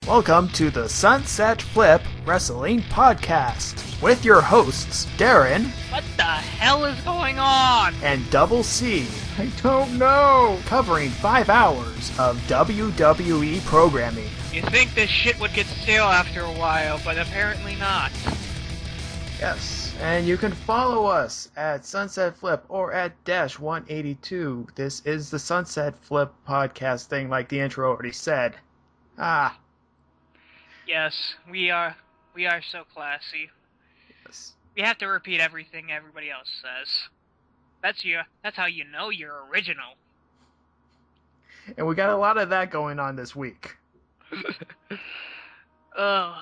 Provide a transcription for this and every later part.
Welcome to the Sunset Flip Wrestling Podcast with your hosts, Darren. What the hell is going on? And DoubleC. I don't know. Covering 5 hours of WWE programming. You think this shit would get stale after a while, but apparently not. Yes, and you can follow us at Sunset Flip or at Dash 182. This is the Sunset Flip podcast thing, like the intro already said. Yes, we are so classy. Yes. We have to repeat everything everybody else says. That's how you know you're original. And we got a lot of that going on this week. So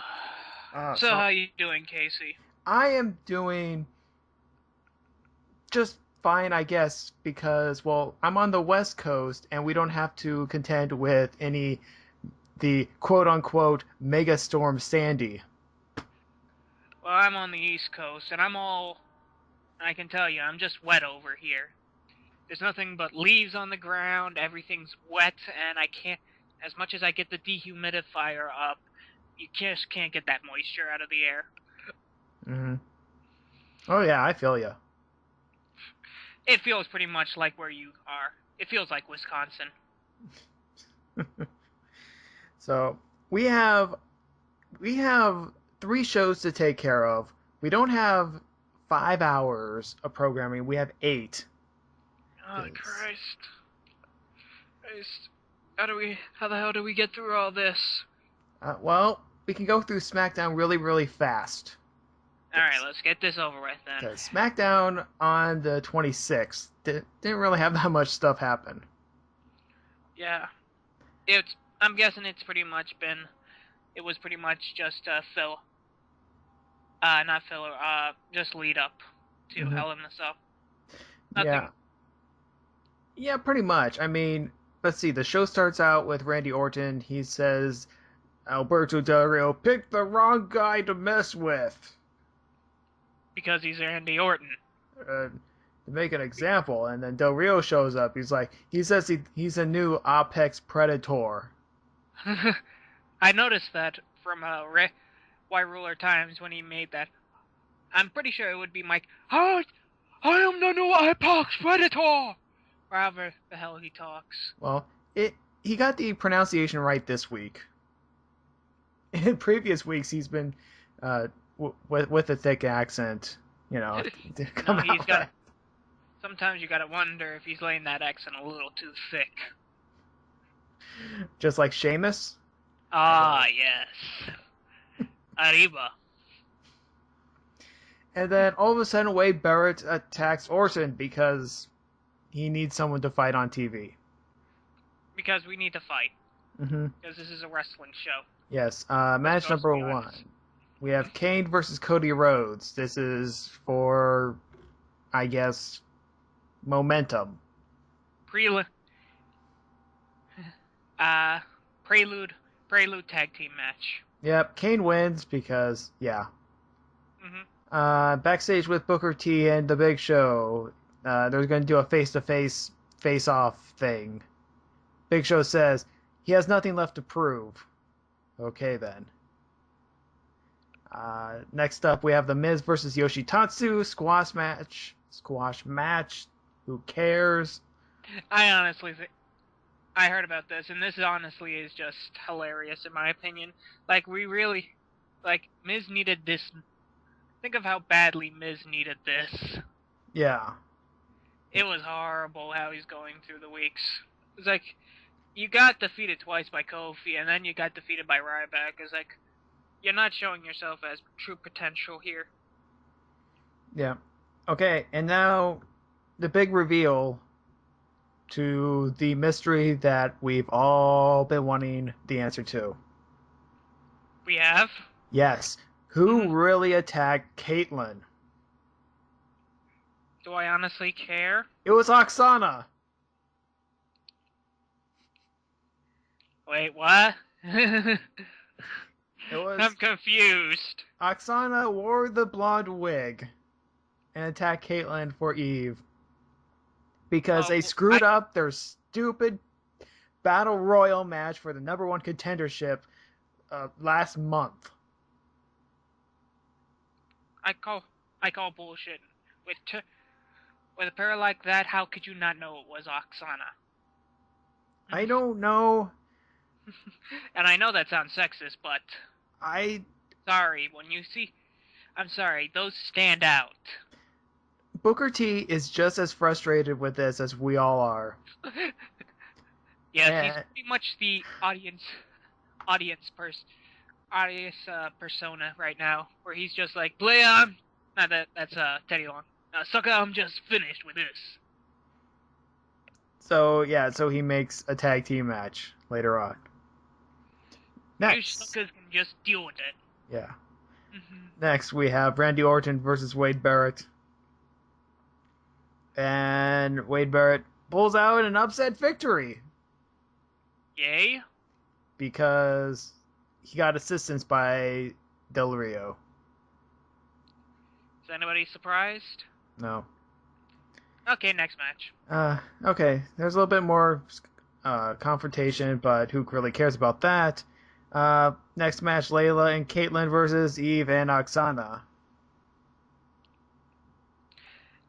how you doing, Casey? I am doing just fine, I guess, because, well, I'm on the West Coast, and we don't have to contend with the quote-unquote mega storm Sandy. Well, I'm on the East Coast, and I can tell you, I'm just wet over here. There's nothing but leaves on the ground, everything's wet, and I can't, as much as I get the dehumidifier up, you just can't get that moisture out of the air. Mm-hmm. Oh yeah, I feel ya. It feels pretty much like where you are. It feels like Wisconsin. So we have 3 shows to take care of. We don't have 5 hours of programming. We have 8. Oh, Christ. How the hell do we get through all this? Well, we can go through Smackdown really, really fast. Alright, let's get this over with then. Because Smackdown on the 26th didn't really have that much stuff happen. Yeah. I'm guessing it was pretty much just just lead up to Hell in the Cell. Nothing. Yeah, pretty much. I mean, let's see, the show starts out with Randy Orton. He says, Alberto Del Rio picked the wrong guy to mess with. Because he's Randy Orton. To make an example, and then Del Rio shows up. He says he's a new Apex Predator. I noticed that from Y Ruler Times when he made that. I'm pretty sure it would be Mike. I am the new Apex Predator! Or however the hell he talks. Well, he got the pronunciation right this week. In previous weeks, he's been with a thick accent, Sometimes you gotta wonder if he's laying that accent a little too thick. Just like Sheamus? Ah, yes. Arriba. And then all of a sudden, Wade Barrett attacks Orton because he needs someone to fight on TV. Because we need to fight. Mm-hmm. Because this is a wrestling show. Yes. Match number 1. We have Kane versus Cody Rhodes. This is for, I guess, momentum. Prelude tag team match. Yep, Kane wins because, yeah. Mm-hmm. Backstage with Booker T and The Big Show, they're going to do a face-to-face, face-off thing. Big Show says, he has nothing left to prove. Okay, then. Next up, we have The Miz versus Yoshitatsu, squash match. Who cares? I heard about this, and this honestly is just hilarious in my opinion. Miz needed this. Think of how badly Miz needed this. Yeah. It was horrible how he's going through the weeks. It's like, you got defeated twice by Kofi, and then you got defeated by Ryback. It's like, you're not showing yourself as true potential here. Yeah. Okay, and now the big reveal to the mystery that we've all been wanting the answer to. We have? Yes. Who really attacked Caitlyn? Do I honestly care? It was Oksana. Wait, what? I'm confused. Oksana wore the blonde wig and attacked Caitlyn for Eve because they screwed up their stupid Battle Royal match for the #1 contendership last month. I call bullshit. With a pair like that, how could you not know it was Oksana? I don't know. And I know that sounds sexist, but I sorry, when you see, I'm sorry, those stand out. Booker T is just as frustrated with this as we all are. Yes, he's pretty much the audience persona right now, where he's just like, play on. Not that's Teddy Long. Sucker, I'm just finished with this. So he makes a tag team match later on. Next, you suckers can just deal with it. Yeah. Next, we have Randy Orton versus Wade Barrett. And Wade Barrett pulls out an upset victory. Yay. Because he got assistance by Del Rio. Is anybody surprised? No. Okay, next match. Okay. There's a little bit more confrontation, but who really cares about that? Next match, Layla and Caitlyn versus Eve and Oksana.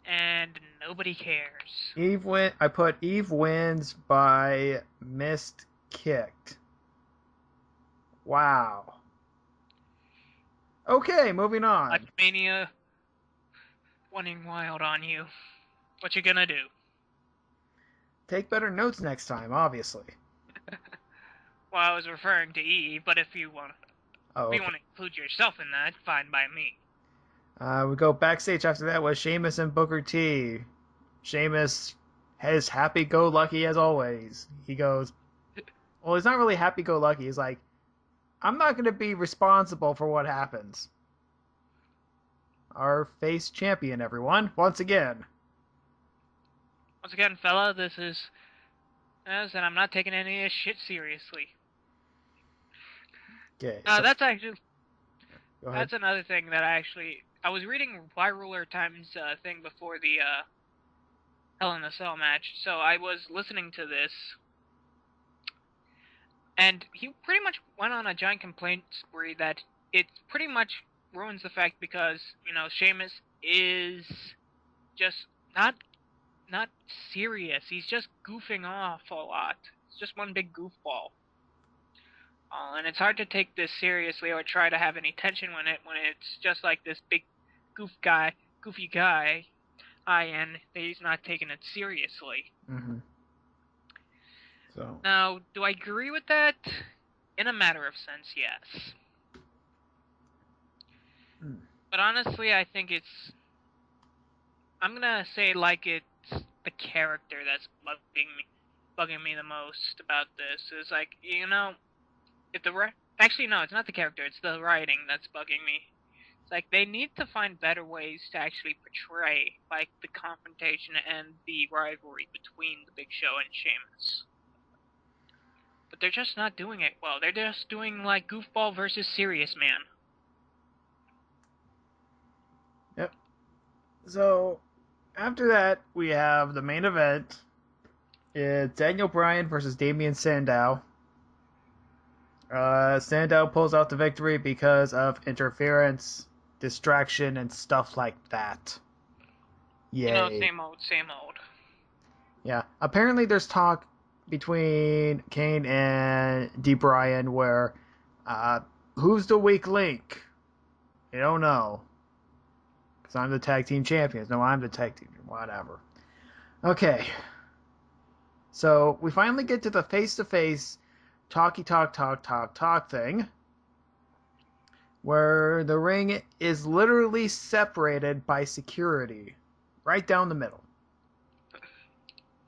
And nobody cares. I put Eve wins by missed kicked. Wow. Okay, moving on. Mania running wild on you. What you gonna do? Take better notes next time, obviously. Well, I was referring to Eve, but if you want, okay. to include yourself in that, fine by me. We go backstage after that with Sheamus and Booker T. Sheamus is happy-go-lucky as always. He goes, well, he's not really happy-go-lucky. He's like, I'm not going to be responsible for what happens. Our face champion, everyone, once again. Once again, fella, this is... and I'm not taking any of this shit seriously. Okay. That's actually... That's another thing that I was reading Y Ruler Time's thing before the Hell in a Cell match, so I was listening to this, and he pretty much went on a giant complaint spree that it pretty much ruins the fact because, Sheamus is just not serious. He's just goofing off a lot. It's just one big goofball. And it's hard to take this seriously or try to have any tension when it's just like this big goofy guy, and he's not taking it seriously. Mm-hmm. So now, do I agree with that? In a matter of sense, yes. But honestly, I think I'm gonna say it's the character that's bugging me the most about this. Is like, actually no, it's not the character, it's the writing that's bugging me. It's like they need to find better ways to actually portray the confrontation and the rivalry between the Big Show and Sheamus. But they're just not doing it well. They're just doing goofball versus serious man. Yep. So after that, we have the main event. It's Daniel Bryan versus Damian Sandow. Sandow pulls out the victory because of interference, distraction, and stuff like that. Yay. Same old. Yeah. Apparently there's talk between Kane and D. Bryan where, who's the weak link? You don't know. Because I'm the tag team champions. No, I'm the tag team. Whatever. Okay. So, we finally get to the face-to-face talk thing, where the ring is literally separated by security, right down the middle.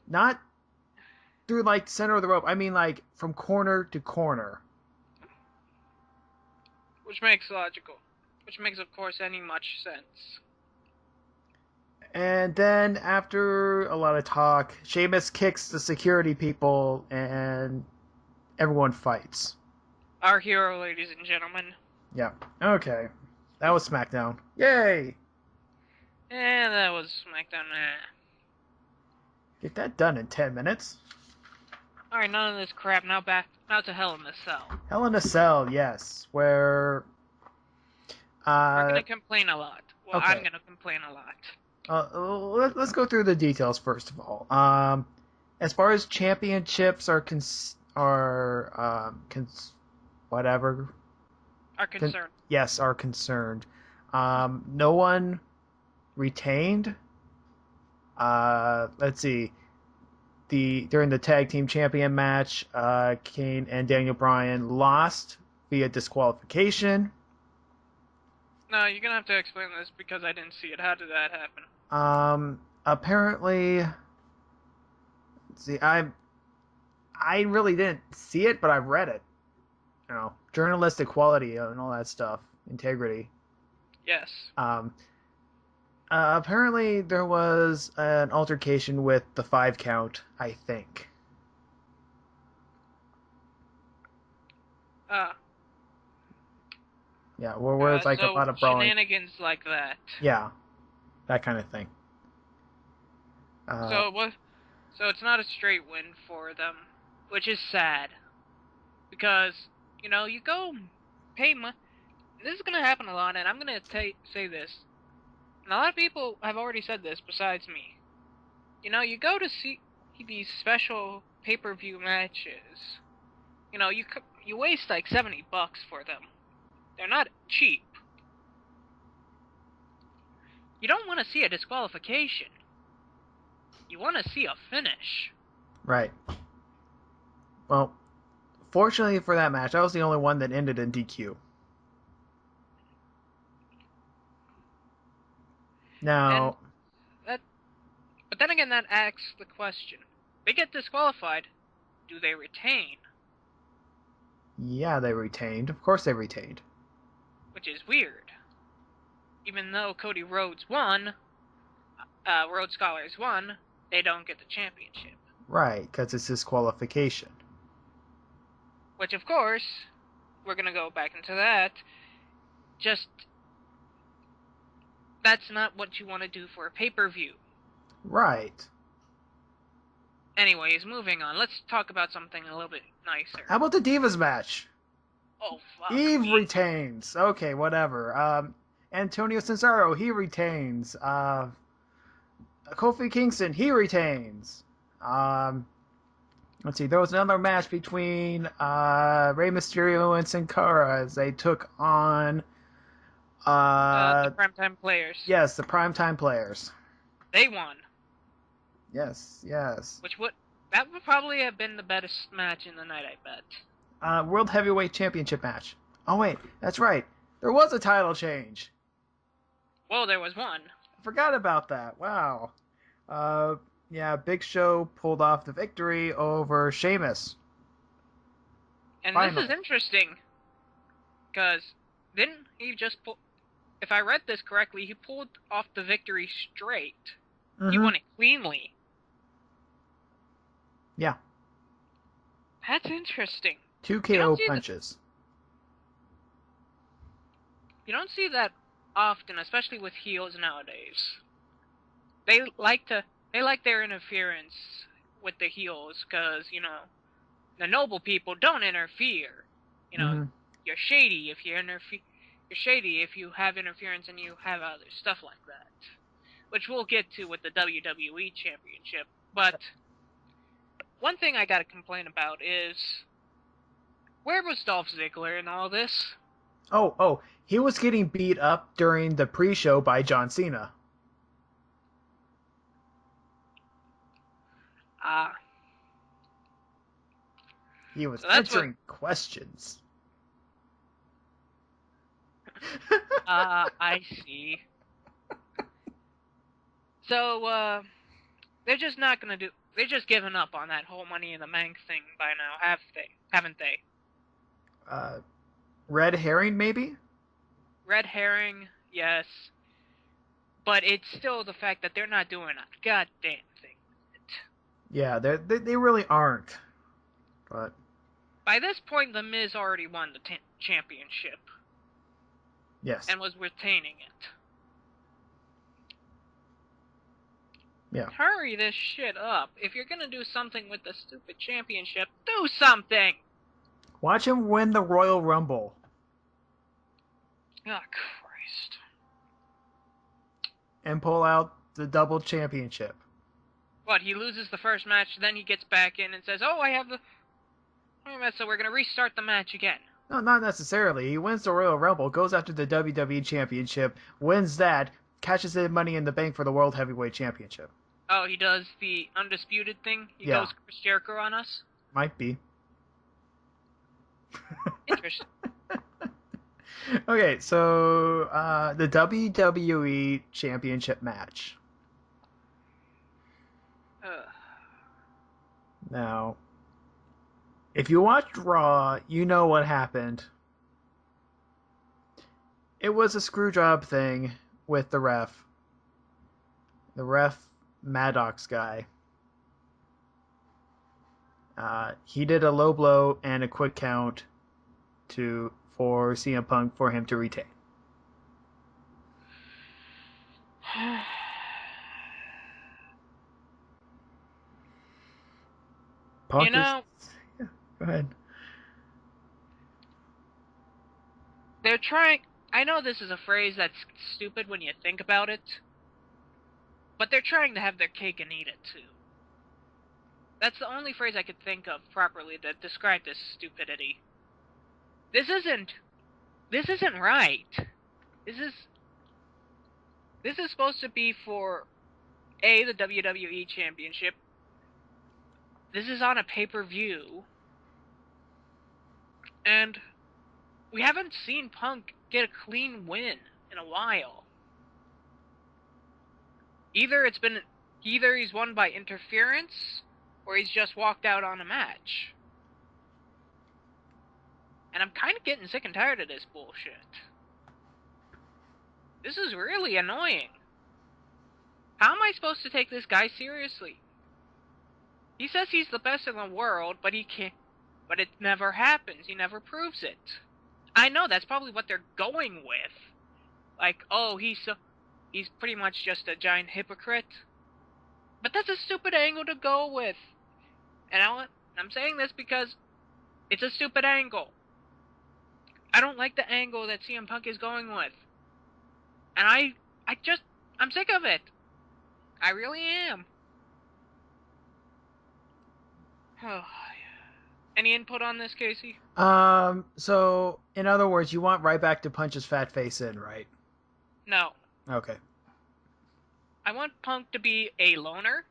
Not through center of the rope. I mean from corner to corner. Which makes of course any much sense. And then after a lot of talk, Sheamus kicks the security people and everyone fights. Our hero, ladies and gentlemen. Yeah. Okay. That was Smackdown. Yay! Yeah, that was Smackdown. Get that done in 10 minutes. Alright, none of this crap. Now to Hell in a Cell. Hell in a Cell, yes, where We're gonna complain a lot. Well, okay. I'm gonna complain a lot. Let's go through the details first of all. As far as championships are whatever Are concerned. yes, are concerned. No one retained. Let's see. During the tag team champion match, Kane and Daniel Bryan lost via disqualification. No, you're gonna have to explain this because I didn't see it. How did that happen? Apparently, let's see, I really didn't see it, but I've read it. You know, journalistic quality and all that stuff, integrity. Yes. Apparently there was an altercation with the 5 count, I think. Yeah, where it's like so a lot of brawling. shenanigans like that. Yeah, that kind of thing. So it's not a straight win for them, which is sad. Because, you know, you go pay money. This is gonna happen a lot, and I'm gonna say this. And a lot of people have already said this besides me. You know, you go to see these special pay-per-view matches. You know, you waste like $70 for them. They're not cheap. You don't want to see a disqualification. You want to see a finish. Right. Well, fortunately for that match, I was the only one that ended in DQ. Now, but then again, that asks the question: they get disqualified, do they retain? Yeah, they retained. Of course, they retained. Which is weird. Even though Cody Rhodes won, Rhodes Scholars won, they don't get the championship. Right, because it's disqualification. Which, of course, we're gonna go back into that. That's not what you want to do for a pay-per-view. Right. Anyways, moving on. Let's talk about something a little bit nicer. How about the Divas match? Oh, fuck. Eve retains. Okay, whatever. Antonio Cesaro, he retains. Kofi Kingston, he retains. Let's see, there was another match between Rey Mysterio and Sin Cara as they took on the Primetime Players. Yes, the Primetime Players. They won. Yes. That would probably have been the best match in the night, I bet. World Heavyweight Championship match. Oh wait, that's right. There was a title change. Well, there was one. I forgot about that. Wow. Yeah, Big Show pulled off the victory over Sheamus. And Finally. This is interesting. Because didn't he just pull... If I read this correctly, he pulled off the victory straight. Mm-hmm. He won it cleanly. Yeah. That's interesting. 2 KO punches. You don't see that often, especially with heels nowadays. They like their interference with the heels, because, you know, the noble people don't interfere. You know, you're shady if you interfere. You're shady if you have interference and you have other stuff like that. Which we'll get to with the WWE Championship. But one thing I gotta complain about is, where was Dolph Ziggler in all this? Oh, he was getting beat up during the pre-show by John Cena. He was answering questions. I see. So, they're just not gonna do... They're just giving up on that whole Money in the Bank thing by now, haven't they? Red herring, maybe? Red herring, yes. But it's still the fact that they're not doing a goddamn thing with it. Yeah, they really aren't. But by this point, The Miz already won the championship. Yes. And was retaining it. Yeah. Hurry this shit up. If you're gonna do something with the stupid championship, do something! Watch him win the Royal Rumble. Oh, Christ. And pull out the double championship. What, he loses the first match, then he gets back in and says, oh, I have the... So we're gonna restart the match again. No, not necessarily. He wins the Royal Rumble, goes after the WWE Championship, wins that, catches in Money in the Bank for the World Heavyweight Championship. Oh, he does the undisputed thing? He goes Chris Jericho on us? Might be. Interesting. Okay, so the WWE Championship match. Now, if you watched Raw, you know what happened. It was a screw job thing with the ref. The ref, Maddox guy. He did a low blow and a quick count for CM Punk for him to retain. Punk you know, yeah, go ahead. They're trying... I know this is a phrase that's stupid when you think about it, but they're trying to have their cake and eat it, too. That's the only phrase I could think of properly to describe this stupidity. This isn't right. This is supposed to be for, A, the WWE Championship. This is on a pay-per-view. And we haven't seen Punk get a clean win in a while. Either he's won by interference, or he's just walked out on a match. And I'm kind of getting sick and tired of this bullshit. This is really annoying. How am I supposed to take this guy seriously? He says he's the best in the world, but he can't. But it never happens. He never proves it. I know that's probably what they're going with. Like, oh, he's pretty much just a giant hypocrite. But that's a stupid angle to go with. And I'm saying this because it's a stupid angle. I don't like the angle that CM Punk is going with. And I'm sick of it. I really am. Any input on this, Casey? So, in other words, you want Ryback to punch his fat face in, right? No. Okay. I want Punk to be a loner.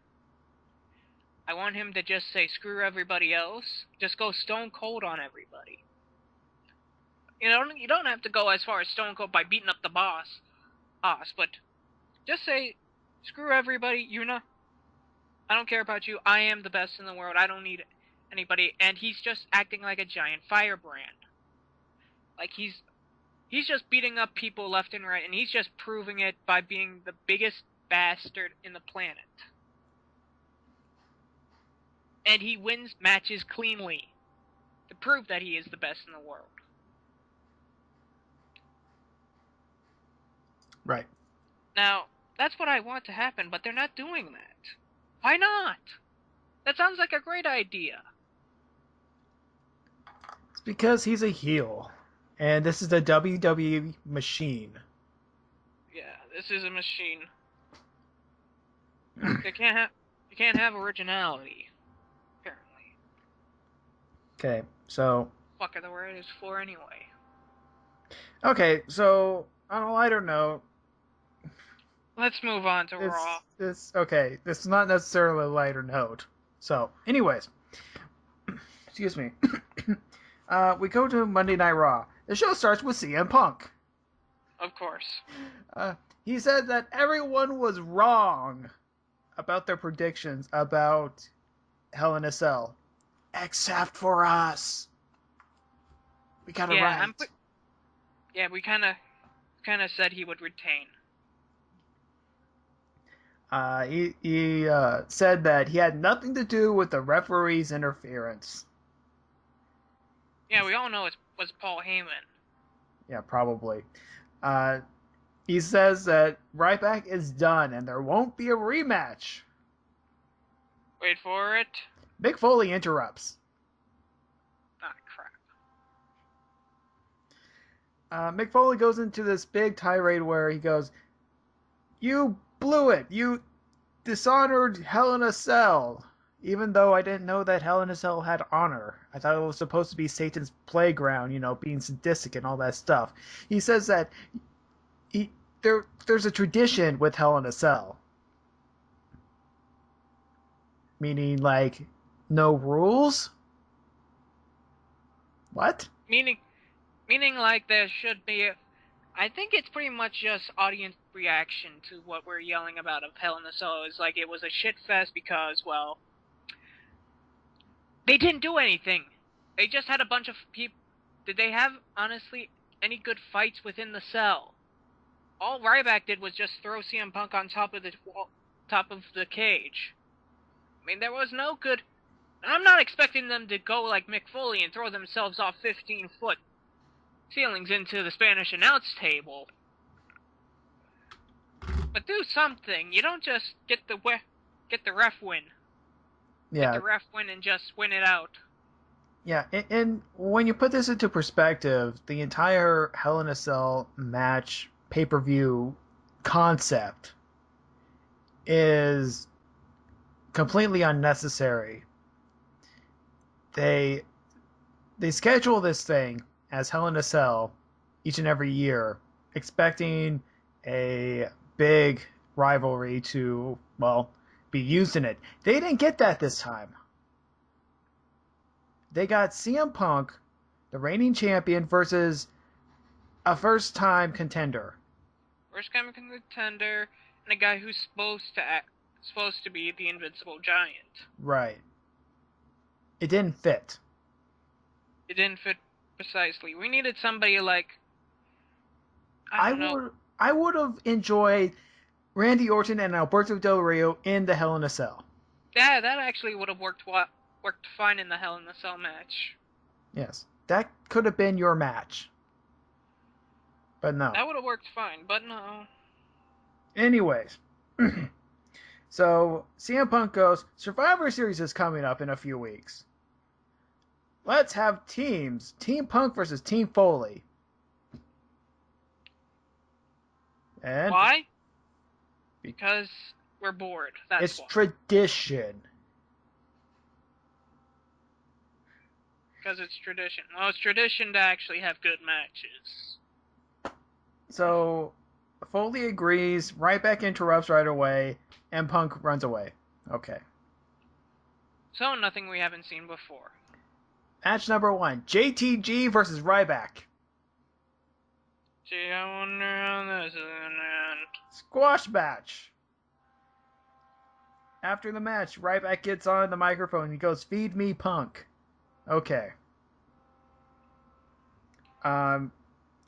I want him to just say, screw everybody else. Just go stone cold on everybody. You don't have to go as far as stone cold by beating up the boss, but just say, screw everybody, I don't care about you, I am the best in the world, I don't need anybody, and he's just acting like a giant firebrand. Like, he's just beating up people left and right, and he's just proving it by being the biggest bastard in the planet. And he wins matches cleanly to prove that he is the best in the world. Right. Now, that's what I want to happen, but they're not doing that. Why not? That sounds like a great idea. It's because he's a heel. And this is the WWE machine. Yeah, this is a machine. You can't have originality, apparently. Okay, so... Fuck are the word is for anyway. Okay, so, on a lighter note... Let's move on to Raw. Okay, this is not necessarily a lighter note. So, anyways. Excuse me. We go to Monday Night Raw. The show starts with CM Punk. Of course. He said that everyone was wrong about their predictions about Hell in a Cell. Except for us. We got it right. We kind of said he would retain. He said that he had nothing to do with the referee's interference. Yeah, we all know it was Paul Heyman. Yeah, probably. He says that Ryback is done and there won't be a rematch. Wait for it. Mick Foley interrupts. Ah, crap. Mick Foley goes into this big tirade where he goes, "You blew it. You dishonored Hell in a Cell." Even though I didn't know that Hell in a Cell had honor. I thought it was supposed to be Satan's playground, being sadistic and all that stuff. He says that there's a tradition with Hell in a Cell. Meaning, like, no rules? What? Meaning like there should be. I think it's pretty much just audience reaction to what we're yelling about of Hell in a Cell. It's like it was a shit fest because, well, they didn't do anything. They just had a bunch of people. Did they have, honestly, any good fights within the cell? All Ryback did was just throw CM Punk on top of the cage. I mean, there was no good. I'm not expecting them to go like Mick Foley and throw themselves off 15-foot ceilings into the Spanish announce table. But do something. You don't just get the ref win. Yeah. Get the ref win and just win it out. Yeah, and when you put this into perspective, the entire Hell in a Cell match pay-per-view concept is completely unnecessary. They schedule this thing as Hell in a Cell each and every year, expecting a big rivalry to, well, be used in it. They didn't get that this time. They got CM Punk, the reigning champion, versus a first-time contender. First-time contender, and a guy who's supposed to be the Invincible Giant. Right. It didn't fit. It didn't fit precisely. We needed somebody like I would have enjoyed Randy Orton and Alberto Del Rio in the Hell in a Cell. Yeah, that actually would have worked fine in the Hell in a Cell match. Yes, that could have been your match. But no. That would have worked fine, but no. Anyways, so CM Punk goes, Survivor Series is coming up in a few weeks. Let's have teams. Team Punk versus Team Foley. And why? Because we're bored. That's why. Tradition. Because it's tradition. Well, it's tradition to actually have good matches. So, Foley agrees, Ryback interrupts right away, and Punk runs away. Okay. So, nothing we haven't seen before. Match number 1, JTG versus Ryback. Gee, I wonder how this is gonna end. Squash match. After the match, Ryback gets on the microphone and he goes, "Feed me, Punk." Okay.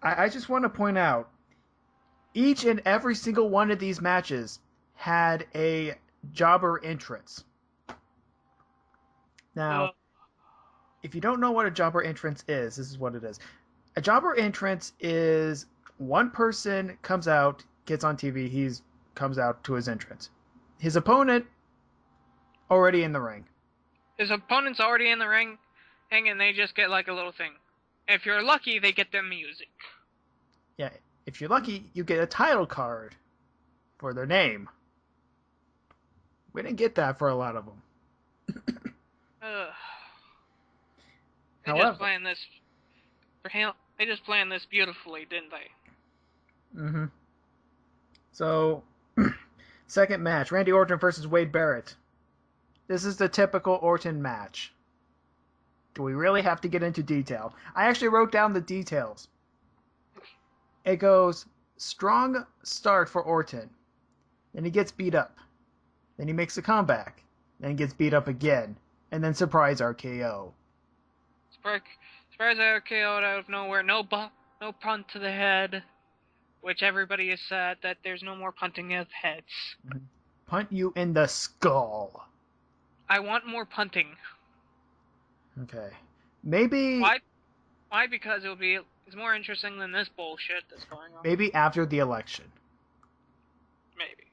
I just want to point out, each and every single one of these matches had a jobber entrance. Now, if you don't know what a jobber entrance is, this is what it is. A jobber entrance is one person comes out, gets on TV, comes out to his entrance. His opponent already in the ring. His opponent's already in the ring, and they just get like a little thing. If you're lucky, they get the music. Yeah, if you're lucky, you get a title card for their name. We didn't get that for a lot of them. They just planned this. They just planned this beautifully, didn't they? Mm-hmm. So, second match, Randy Orton versus Wade Barrett. This is the typical Orton match. Do we really have to get into detail? I actually wrote down the details. It goes, strong start for Orton. Then he gets beat up. Then he makes a comeback. Then he gets beat up again. And then surprise RKO. Surprise RKO out of nowhere. No punt to the head. Which everybody is sad that there's no more punting of heads. Punt you in the skull. I want more punting. Okay. Maybe... Why? Because it's more interesting than this bullshit that's going on. Maybe after the election. Maybe.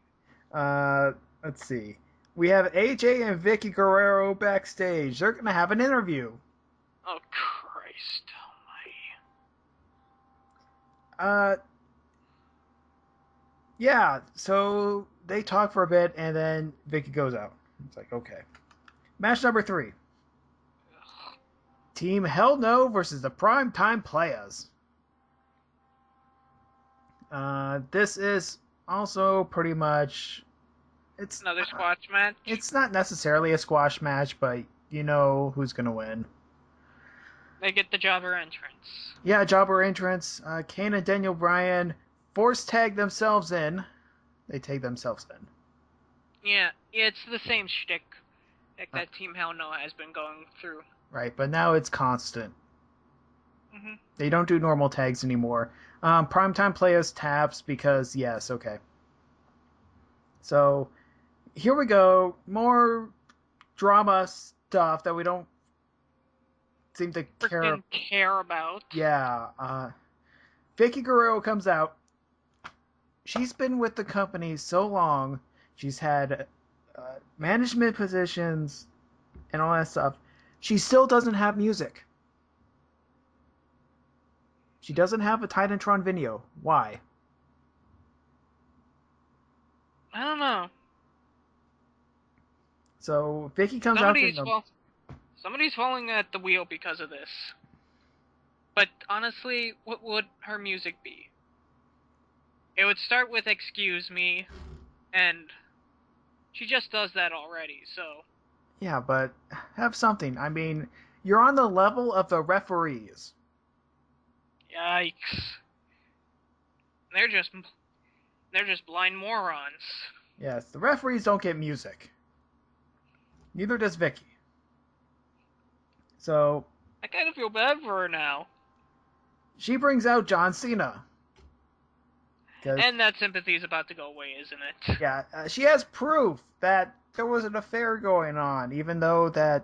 Let's see. we have AJ and Vicky Guerrero backstage. They're gonna have an interview. Oh, Christ almighty. Yeah, so they talk for a bit, and then Vicky goes out. It's like, okay. Match number 3. Team Hell No versus the Primetime Players. This is also pretty much... It's Another squash match? It's not necessarily a squash match, but you know who's going to win. They get the jobber entrance. Yeah, jobber entrance. Kane and Daniel Bryan force tag themselves in. They tag themselves in. Yeah, it's the same shtick that Team Hell No has been going through. Right, but now it's constant. Mm-hmm. They don't do normal tags anymore. Primetime Players taps because, yes, okay. So, here we go. More drama stuff that we don't seem to care about. Yeah. Vicky Guerrero comes out. She's been with the company so long. She's had management positions and all that stuff. She still doesn't have music. She doesn't have a Titantron video. Why? I don't know. So Vicky comes out. Somebody's falling at the wheel because of this. But honestly, what would her music be? It would start with "Excuse Me," and she just does that already, so... Yeah, but have something. I mean, you're on the level of the referees. Yikes. They're just blind morons. Yes, the referees don't get music. Neither does Vicky. So... I kind of feel bad for her now. She brings out John Cena. And that sympathy is about to go away, isn't it? Yeah, she has proof that there was an affair going on, even though that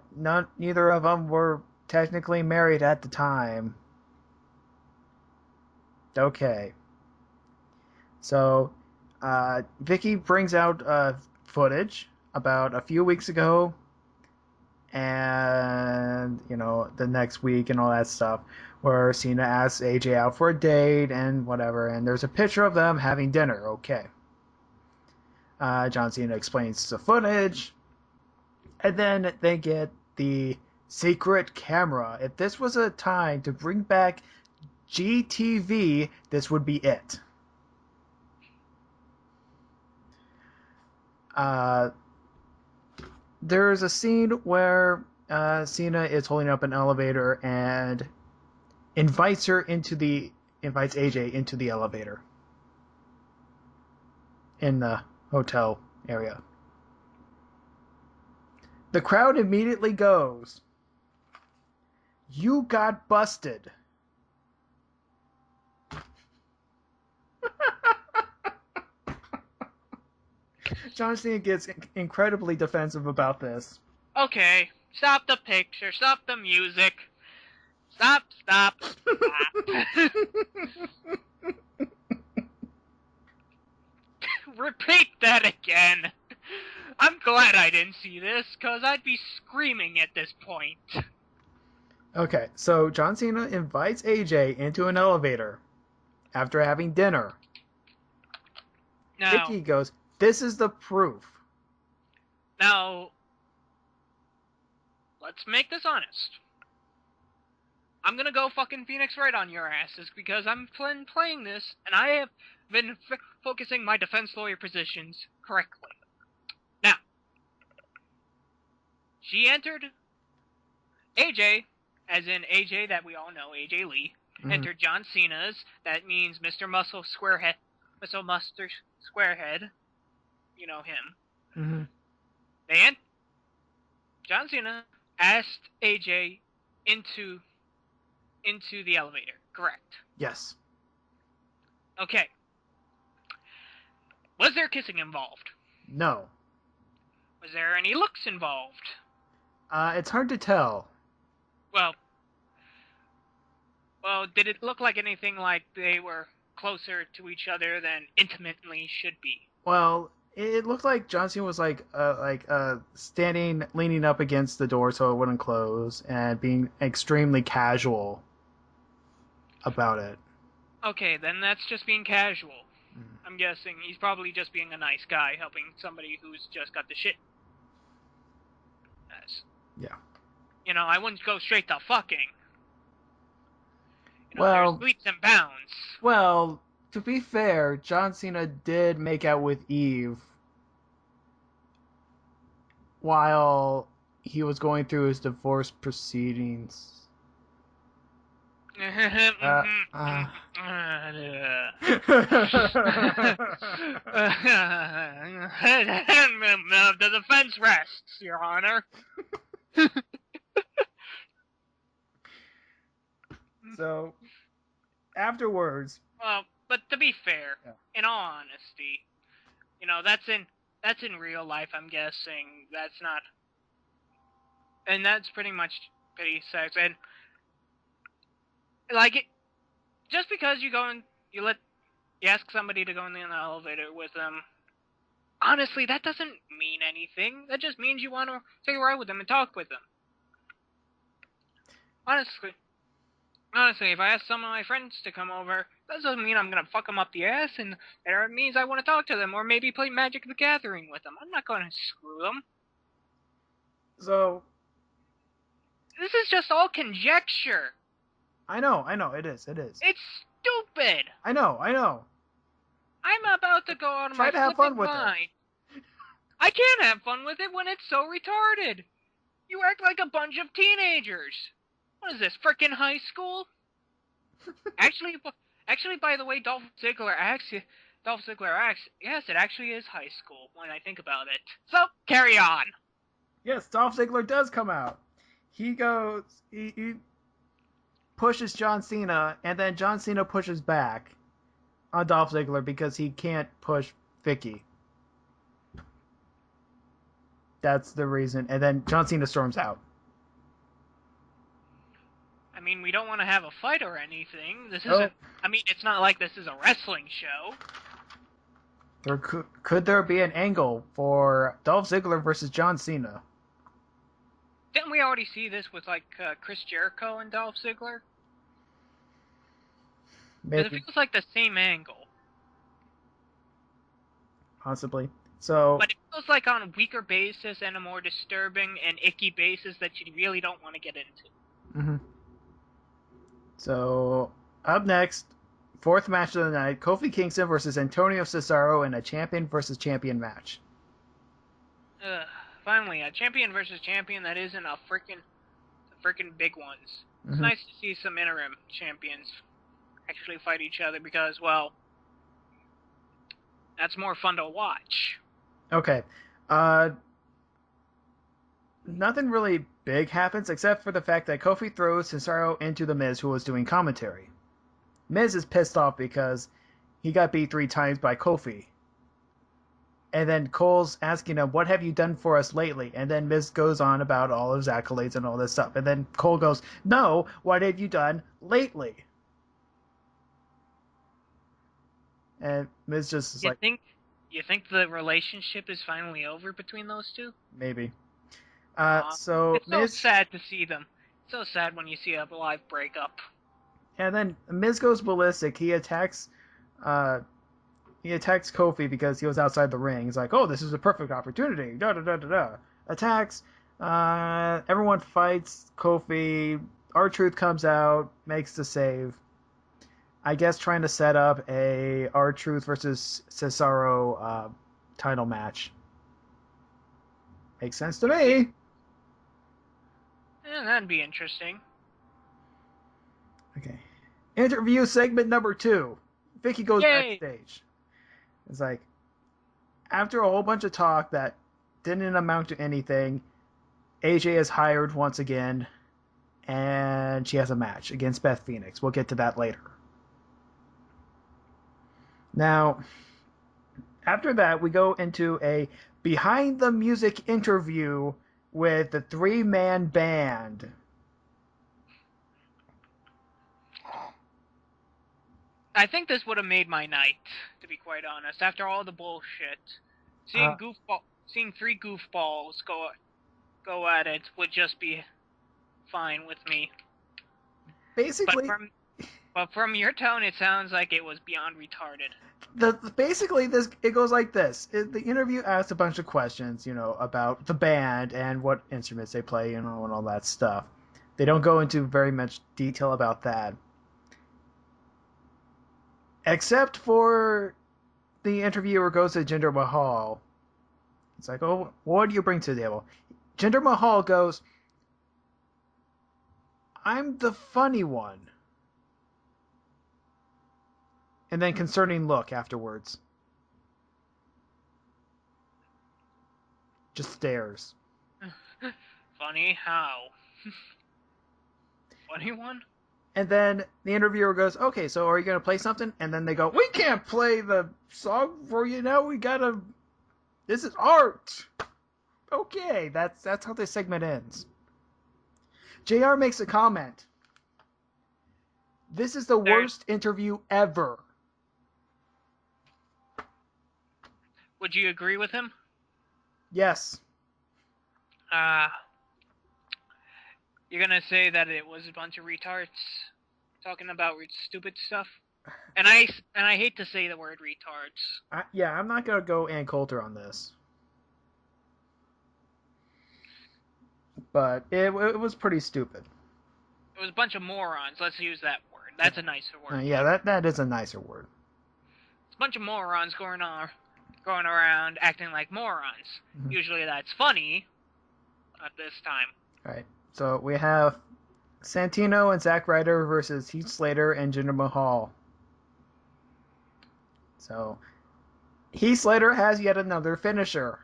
neither of them were technically married at the time. Okay. So, Vicky brings out footage about a few weeks ago, and, you know, the next week and all that stuff, where Cena asks AJ out for a date and whatever, and there's a picture of them having dinner. Okay. John Cena explains the footage, and then they get the secret camera. If this was a time to bring back GTV, this would be it. There's a scene where Cena is holding up an elevator and invites AJ into the elevator in the hotel area. The crowd immediately goes, "You got busted." John Cena gets incredibly defensive about this. Okay, stop the picture, stop the music. Stop. Repeat that again. I'm glad I didn't see this, because I'd be screaming at this point. Okay, so John Cena invites AJ into an elevator after having dinner. Now, Vicky goes, "This is the proof." Now, let's make this honest. I'm gonna go fucking Phoenix right on your asses, because I'm playing this, and I have been focusing my defense lawyer positions correctly. Now, she entered AJ, as in AJ that we all know, AJ Lee, entered John Cena's, that means Mr. Muscle Squarehead, you know him. And John Cena asked AJ into the elevator, correct? Yes. Okay. Was there kissing involved? No. Was there any looks involved? It's hard to tell. Well, did it look like anything like they were closer to each other than intimately should be? Well, It looked like John Cena was standing, leaning up against the door so it wouldn't close, and being extremely casual about it. Okay, then that's just being casual. I'm guessing he's probably just being a nice guy, helping somebody who's just got the shit. Yeah. You know, I wouldn't go straight to fucking. You know, Well, there's leaps and bounds. well, to be fair, John Cena did make out with Eve while he was going through his divorce proceedings. Uh, uh. The defense rests, Your Honor. So, afterwards, Well, but to be fair, yeah. in all honesty, you know, that's in real life, I'm guessing. That's not, and that's pretty much petty sex. And like it, just because you go and you ask somebody to go in the elevator with them, honestly, that doesn't mean anything. That just means you want to take a ride with them and talk with them. Honestly, if I ask some of my friends to come over, that doesn't mean I'm gonna fuck them up the ass, and it means I want to talk to them, or maybe play Magic the Gathering with them. I'm not gonna screw them. So, This is just all conjecture. I know, it is. It's stupid. I know. I'm about to go out of Try my to have fun flipping with mind. I can't have fun with it when it's so retarded. You act like a bunch of teenagers. What is this, frickin' high school? Actually, by the way, Dolph Ziggler acts. Yes, it actually is high school when I think about it. So, carry on. Yes, Dolph Ziggler does come out. He pushes John Cena, and then John Cena pushes back on Dolph Ziggler because he can't push Vicky. That's the reason. And then John Cena storms out. I mean, we don't want to have a fight or anything. This isn't. I mean, it's not like this is a wrestling show. Could there be an angle for Dolph Ziggler versus John Cena? Didn't we already see this with like Chris Jericho and Dolph Ziggler? Because it feels like the same angle. Possibly. So, but it feels like on a weaker basis and a more disturbing and icky basis that you really don't want to get into. Mm-hmm. So, up next, fourth match of the night, Kofi Kingston versus Antonio Cesaro in a champion versus champion match. Finally, a champion versus champion that isn't a freaking big ones. It's nice to see some interim champions actually fight each other because, well, that's more fun to watch. Okay. Nothing really big happens except for the fact that Kofi throws Cesaro into The Miz, who was doing commentary. Miz is pissed off because he got beat 3 times by Kofi. And then Cole's asking him, what have you done for us lately? And then Miz goes on about all his accolades and all this stuff. And then Cole goes, no, what have you done lately? And Miz just is You think the relationship is finally over between those two? Maybe. So it's so sad to see them. It's so sad when you see a live breakup. And then Miz goes ballistic. He attacks Kofi because he was outside the ring. He's like, oh, this is a perfect opportunity. Attacks. Everyone fights Kofi. R-Truth comes out, makes the save. I guess trying to set up a R-Truth versus Cesaro title match. Makes sense to me. Yeah, that'd be interesting. Okay. Interview segment number 2. Vicky goes backstage. It's like, after a whole bunch of talk that didn't amount to anything, AJ is hired once again, and she has a match against Beth Phoenix. We'll get to that later. Now, after that, we go into a behind-the-music interview with the 3-man band. I think this would have made my night, to be quite honest. After all the bullshit, Seeing three goofballs go at it would just be fine with me. Basically, But from your tone, it sounds like it was beyond retarded. it goes like this. The interview asks a bunch of questions, about the band and what instruments they play, and all that stuff. They don't go into very much detail about that. Except for the interviewer goes to Jinder Mahal. It's like, oh, what do you bring to the table? Jinder Mahal goes, I'm the funny one. And then concerning look afterwards. Just stares. Funny how? Funny one? And then the interviewer goes, okay, so are you going to play something? And then they go, we can't play the song for you now. We got to... This is art. Okay, that's how this segment ends. JR makes a comment. This is the worst interview ever. Would you agree with him? Yes. You're gonna say that it was a bunch of retards talking about stupid stuff? And I hate to say the word retards. I'm not gonna go Ann Coulter on this. But it was pretty stupid. It was a bunch of morons. Let's use that word. That's a nicer word. That is a nicer word. It's a bunch of morons going around acting like morons. Mm-hmm. Usually that's funny. Not this time. Alright. So we have Santino and Zack Ryder versus Heath Slater and Jinder Mahal. So Heath Slater has yet another finisher.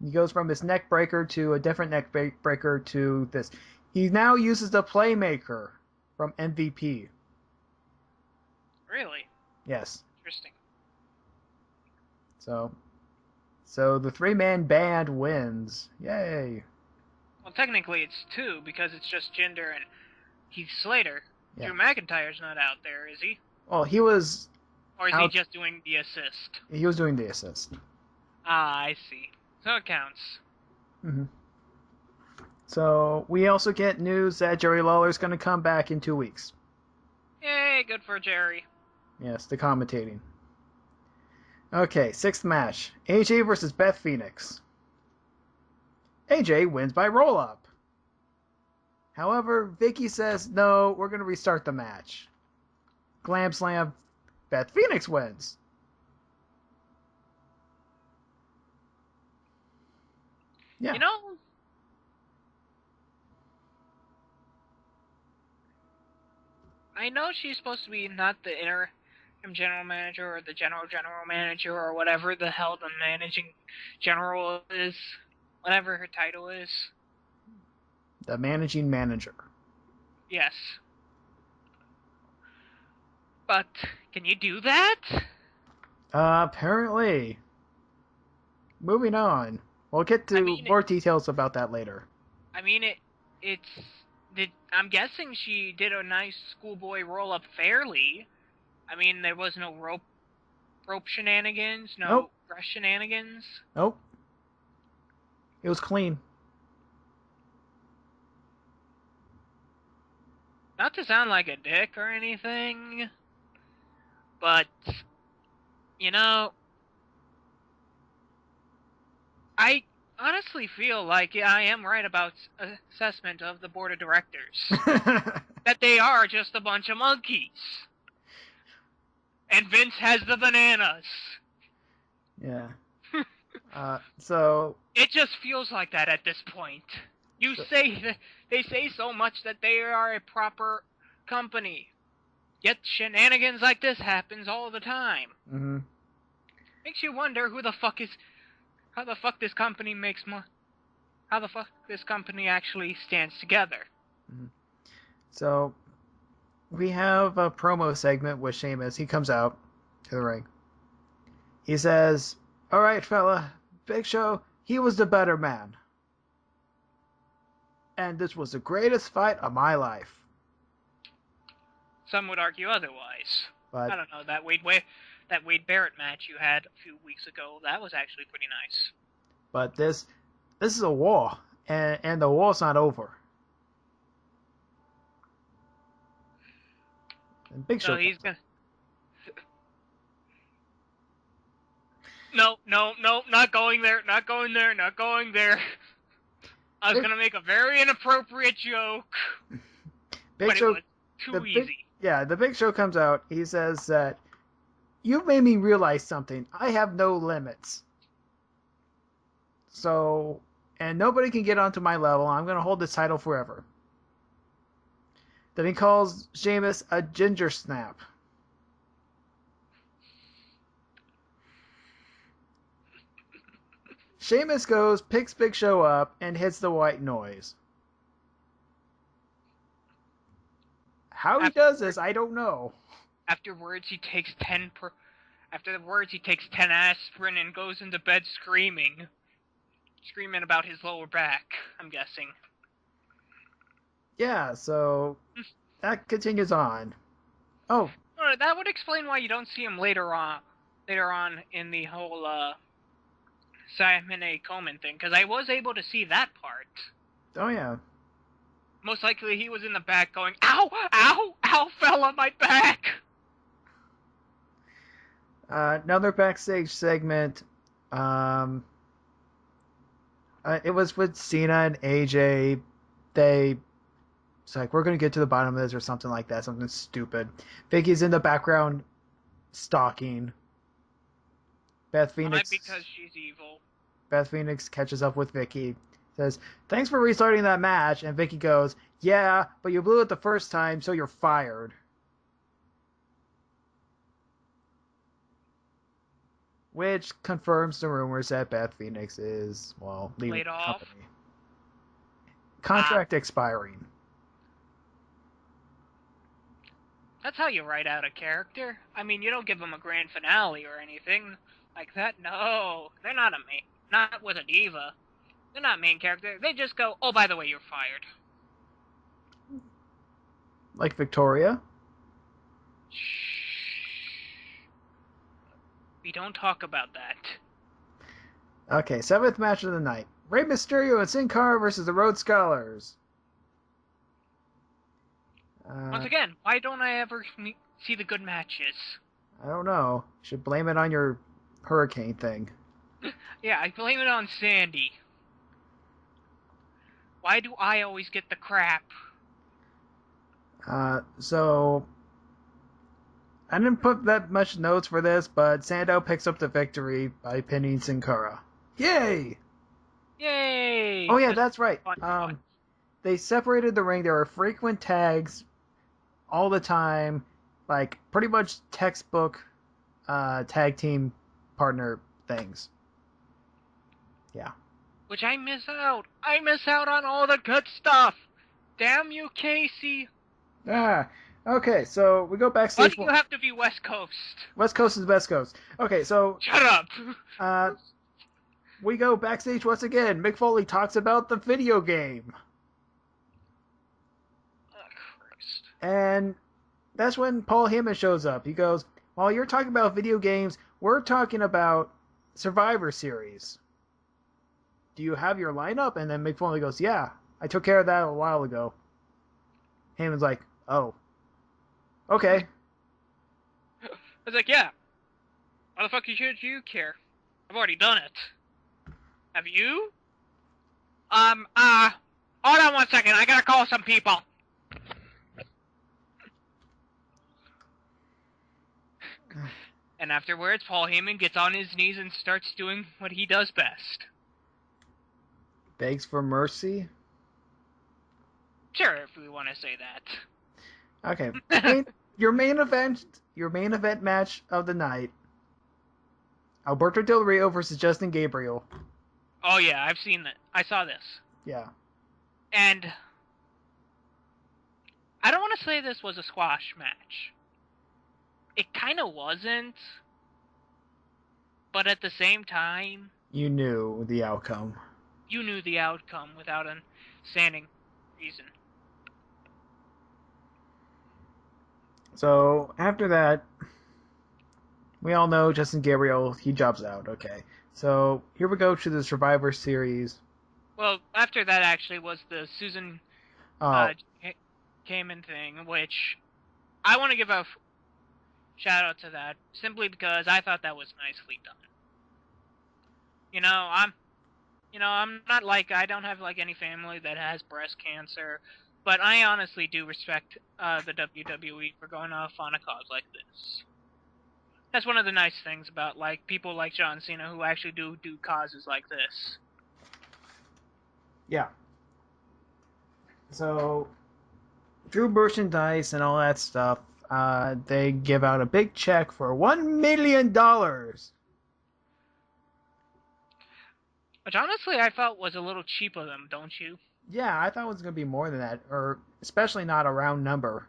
He goes from his neck breaker to a different neck breaker to this. He now uses the Playmaker from MVP. Really? Yes. Interesting. So the three-man band wins. Yay. Well, technically it's two because it's just Jinder and Heath Slater. Yeah. Drew McIntyre's not out there, is he? Well, he was... Or is he just doing the assist? He was doing the assist. Ah, I see. So it counts. Mm-hmm. So we also get news that Jerry Lawler's going to come back in 2 weeks. Yay, good for Jerry. Yes, the commentating. Okay, sixth match. AJ versus Beth Phoenix. AJ wins by roll-up. However, Vicky says, no, we're going to restart the match. Glam Slam. Beth Phoenix wins. Yeah. You know, I know she's supposed to be not the interim general manager or the general manager or whatever the hell the managing general is, whatever her title is. The managing manager. Yes. But can you do that? Apparently. Moving on. We'll get to more details about that later. I mean, I'm guessing she did a nice schoolboy roll-up fairly. I mean, there was no rope shenanigans, no rush shenanigans. Nope. It was clean. Not to sound like a dick or anything, but, you know, I honestly feel like I am right about assessment of the board of directors. That they are just a bunch of monkeys. And Vince has the bananas. Yeah. So... It just feels like that at this point. They say so much that they are a proper company. Yet shenanigans like this happens all the time. Mm-hmm. Makes you wonder how the fuck this company how the fuck this company actually stands together. Mm-hmm. So, we have a promo segment with Sheamus. He comes out to the ring. He says, alright fella, Big Show, he was the better man. And this was the greatest fight of my life. Some would argue otherwise. But I don't know, that Wade Barrett match you had a few weeks ago. That was actually pretty nice. But this is a war, and the war's not over. And Big Show. So he's gonna. No, not going there, not going there, not going there. I was gonna make a very inappropriate joke, but Show, it was too easy. The Big Show comes out. He says that you made me realize something. I have no limits. So, and nobody can get onto my level. I'm gonna hold this title forever. Then he calls Sheamus a ginger snap. Sheamus goes, picks Big Show up, and hits the white noise. How he does this, I don't know. Afterwards, he takes 10 aspirin and goes into bed screaming about his lower back. I'm guessing. Yeah, so that continues on. Oh, that would explain why you don't see him later on in the whole Simon A. Coleman thing, because I was able to see that part. Oh yeah. Most likely he was in the back going, ow, ow, ow, fell on my back! Another backstage segment. It was with Cena and AJ. It's like, we're going to get to the bottom of this or something like that. Something stupid. Vicky's in the background stalking. Beth Phoenix. Because she's evil. Beth Phoenix catches up with Vicky. Says, thanks for restarting that match. And Vicky goes, yeah, but you blew it the first time, so you're fired. Which confirms the rumors that Beth Phoenix is, well, leaving laid the off. company. Contract expiring. That's how you write out a character. I mean, you don't give them a grand finale or anything like that. No, they're not not with a diva. They're not main character. They just go, oh, by the way, you're fired. Like Victoria? Shh. We don't talk about that. Okay, 7th match of the night. Rey Mysterio and Sin Cara versus the Rhodes Scholars. Once again, why don't I ever see the good matches? I don't know. You should blame it on your hurricane thing. Yeah, I blame it on Sandy. Why do I always get the crap? So I didn't put that much notes for this, but Sandow picks up the victory by pinning Sin Cara. Yay! Yay! Oh yeah, that's right. Fun. They separated the ring. There were frequent tags all the time, like pretty much textbook tag team partner things. Yeah. Which I miss out. I miss out on all the good stuff. Damn you, Casey. Okay, so we go backstage. Why do you have to be West Coast? West Coast is best coast. Okay, so shut up. We go backstage once again. Mick Foley talks about the video game. Oh, Christ. And that's when Paul Heyman shows up. He goes, while you're talking about video games, we're talking about Survivor Series. Do you have your lineup? And then Mick Foley goes, yeah, I took care of that a while ago. Heyman's like, oh. Okay. I was like, yeah. Why the fuck should you care? I've already done it. Have you? Hold on one second. I gotta call some people. And afterwards, Paul Heyman gets on his knees and starts doing what he does best. Begs for mercy? Sure, if we want to say that. Okay. Your main event match of the night. Alberto Del Rio versus Justin Gabriel. Oh yeah, I've seen that. I saw this. Yeah. And I don't want to say this was a squash match. It kind of wasn't. But at the same time, you knew the outcome. You knew the outcome without a standing reason. So, after that, We all know Justin Gabriel, he jobs out. Okay. So here we go to the Survivor Series. Well, after that actually was the Susan Oh, Kamen thing, which I want to give a shout out to that simply because I thought that was nicely done. You know, I'm not like I don't have like any family that has breast cancer, but I honestly do respect the WWE for going off on a cause like this. That's one of the nice things about like people like John Cena who actually do causes like this. yeah. So through merchandise and all that stuff, they give out a big check for $1 million. Which honestly I felt was a little cheap of them, don't you? Yeah, I thought it was going to be more than that, or especially not a round number.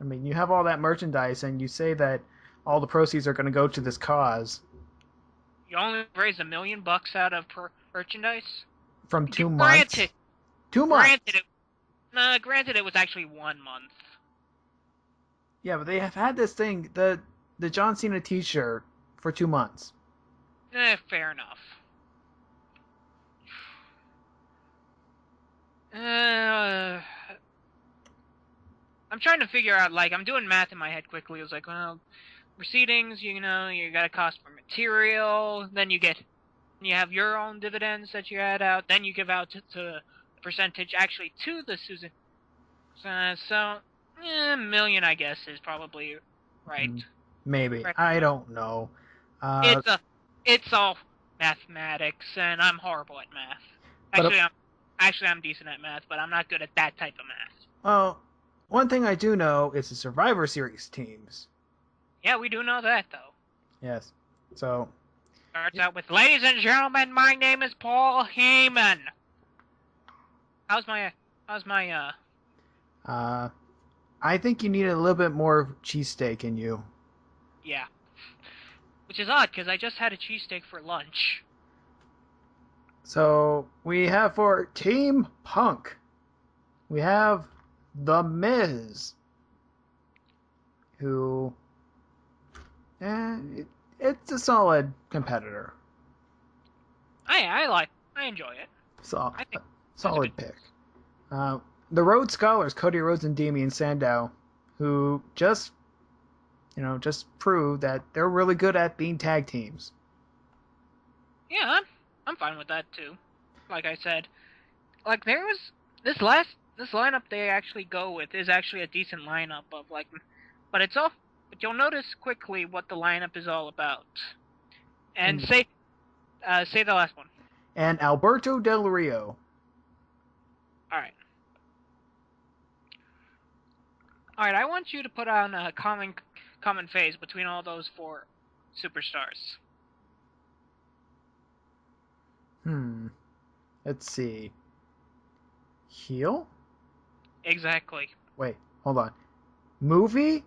I mean, you have all that merchandise, and you say that all the proceeds are going to go to this cause You only raised $1 million out of merchandise. from 2 months. Granted, 2 months. granted it was actually 1 month. Yeah, but they have had this thing, the John Cena T-shirt, for 2 months. Fair enough. I'm trying to figure out, like, I'm doing math in my head quickly. It was like, well, proceedings, you got a cost for material, then you have your own dividends that you add out, then you give out to the percentage actually to the Susan. So, $1 million, I guess, is probably right. Maybe. Right. I don't know. It's all mathematics, and I'm horrible at math. I'm decent at math, but I'm not good at that type of math. Well, one thing I do know is the Survivor Series teams. Yeah, we do know that, though. Yes. So. Starts out with, ladies and gentlemen, my name is Paul Heyman. How's my I think you need a little bit more cheesesteak in you. Yeah. Which is odd, because I just had a cheesesteak for lunch. So, we have for Team Punk, we have The Miz, who, it's a solid competitor. I enjoy it. So, I think solid pick. The Rhodes Scholars, Cody Rhodes and Damian Sandow, who just proved that they're really good at being tag teams. Yeah, I'm fine with that too. Like I said, like there was this lineup they actually go with is actually a decent lineup of like, but you'll notice quickly what the lineup is all about. And say the last one. And Alberto Del Rio. All right, I want you to put on a common phase between all those four superstars. Let's see. Heel? Exactly. Wait, hold on. Movie.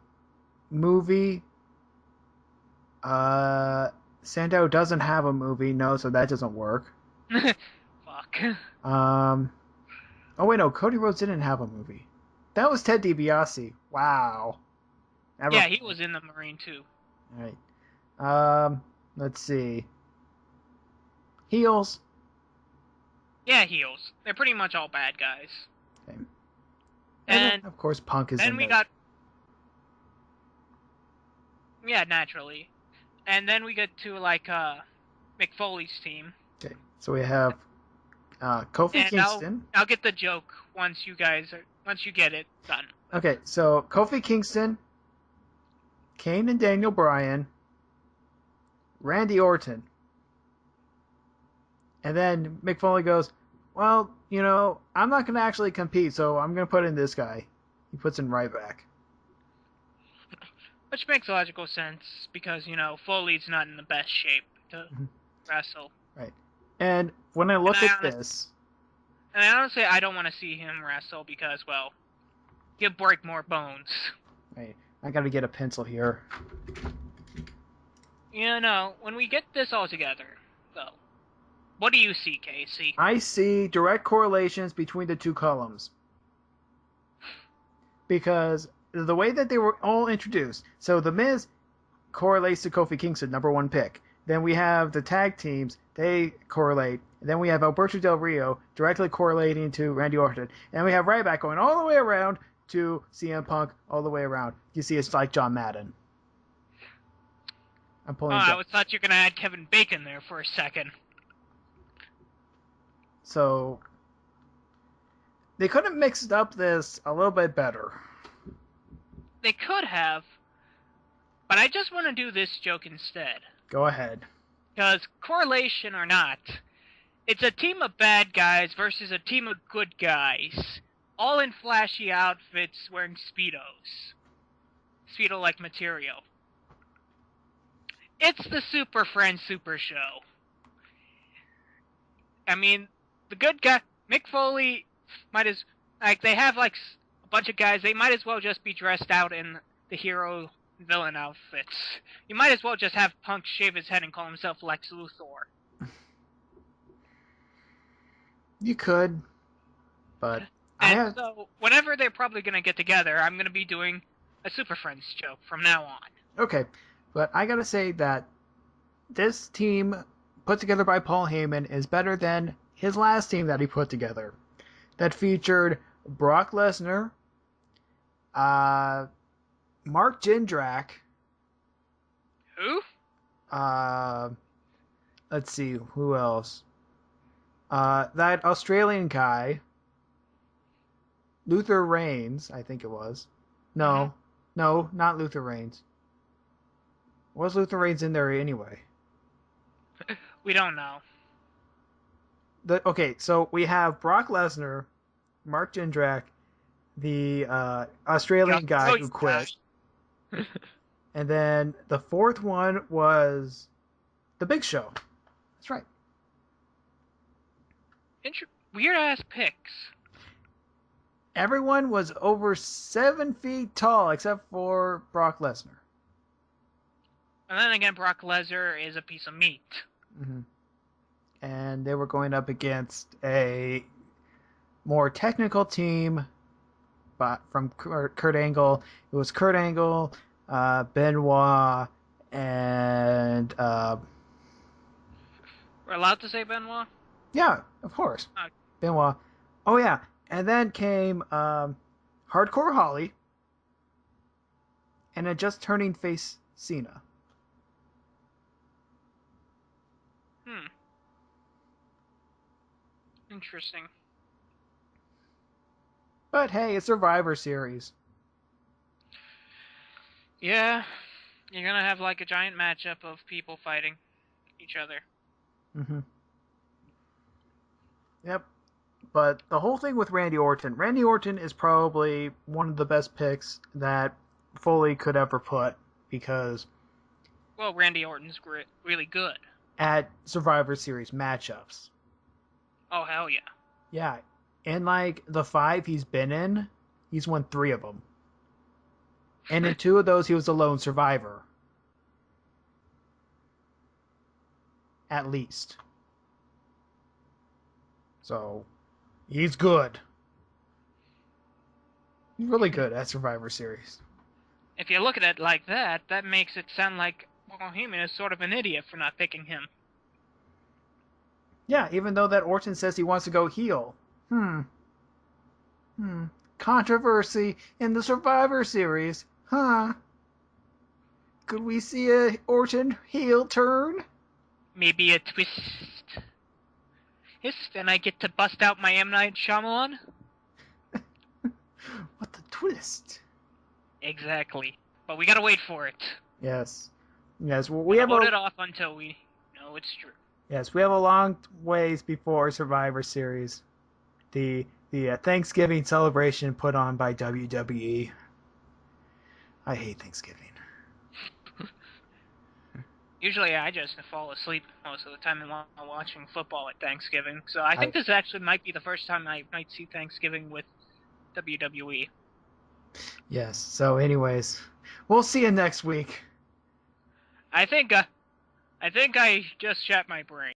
Sandow doesn't have a movie, no, so that doesn't work. Fuck. Oh wait, no, Cody Rhodes didn't have a movie. That was Ted DiBiase. Wow. Yeah, he was in the Marine too. All right. Let's see. Heels. Yeah, heels. They're pretty much all bad guys. Okay. And of course, Punk is in there. Then we got. Yeah, naturally. And then we get to like Mick Foley's team. Okay, so we have Kofi Kingston. I'll get the joke once you get it done. Okay, so Kofi Kingston, Kane and Daniel Bryan, Randy Orton. And then Mick Foley goes, well, I'm not going to actually compete, so I'm going to put in this guy. He puts in Ryback. Which makes logical sense, because, Foley's not in the best shape to wrestle. Right. And when I look at this... And honestly, I don't want to see him wrestle because, well, he'll break more bones. Right. I got to get a pencil here. When we get this all together, though, what do you see, Casey? I see direct correlations between the two columns. Because the way that they were all introduced. So The Miz correlates to Kofi Kingston, #1 pick. Then we have the tag teams, they correlate. And then we have Alberto Del Rio directly correlating to Randy Orton. And we have Ryback going all the way around to CM Punk all the way around. You see, it's like John Madden. I'm pulling. I thought you were gonna add Kevin Bacon there for a second. So they could have mixed up this a little bit better. They could have, but I just want to do this joke instead. Go ahead. Because correlation or not, it's a team of bad guys versus a team of good guys, all in flashy outfits wearing Speedos. Speedo-like material. It's the Super Friends Super Show. I mean, the good guy, Mick Foley, they have like a bunch of guys, they might as well just be dressed out in the hero villain outfits. You might as well just have Punk shave his head and call himself Lex Luthor. You could, but so whenever they're probably going to get together, I'm going to be doing a Super Friends joke from now on. Okay, but I gotta say that this team put together by Paul Heyman is better than his last team that he put together. That featured Brock Lesnar, Mark Jindrak. Who? Let's see, who else? That Australian guy, Luther Reigns, I think it was. No, not Luther Reigns. Was Luther Reigns in there anyway? We don't know. Okay, so we have Brock Lesnar, Mark Jindrak, the Australian guy who quit. And then the fourth one was The Big Show. That's right. Weird-ass picks. Everyone was over 7 feet tall except for Brock Lesnar. And then again, Brock Lesnar is a piece of meat. Mm-hmm. And they were going up against a more technical team from Kurt Angle. It was Kurt Angle, Benoit, and... We're allowed to say Benoit? Yeah, of course. Benoit. Oh, yeah. And then came Hardcore Holly and a just turning face Cena. Interesting. But hey, it's Survivor Series. Yeah, you're gonna have like a giant matchup of people fighting each other. Mm-hmm. Yep. But the whole thing with Randy Orton is probably one of the best picks that Foley could ever put because... Well, Randy Orton's really good. At Survivor Series matchups. Oh, hell yeah. Yeah. In like the 5 he's been in, he's won 3 of them. And in 2 of those, he was a lone survivor. At least. So, he's good. He's really good at Survivor Series. If you look at it like that, that makes it sound like Paul Heyman is sort of an idiot for not picking him. Yeah, even though that Orton says he wants to go heel. Controversy in the Survivor Series. Huh? Could we see a Orton heel turn? Maybe a twist. Yes, then I get to bust out my M. Night Shyamalan? What the twist? Exactly. But we gotta wait for it. Yes. Yes, well, we have hold it off until we know it's true. Yes, we have a long ways before Survivor Series. The Thanksgiving celebration put on by WWE. I hate Thanksgiving. Usually I just fall asleep most of the time while watching football at Thanksgiving. So I think this actually might be the first time I might see Thanksgiving with WWE. Yes, so anyways, we'll see you next week. I think I just shat my brain.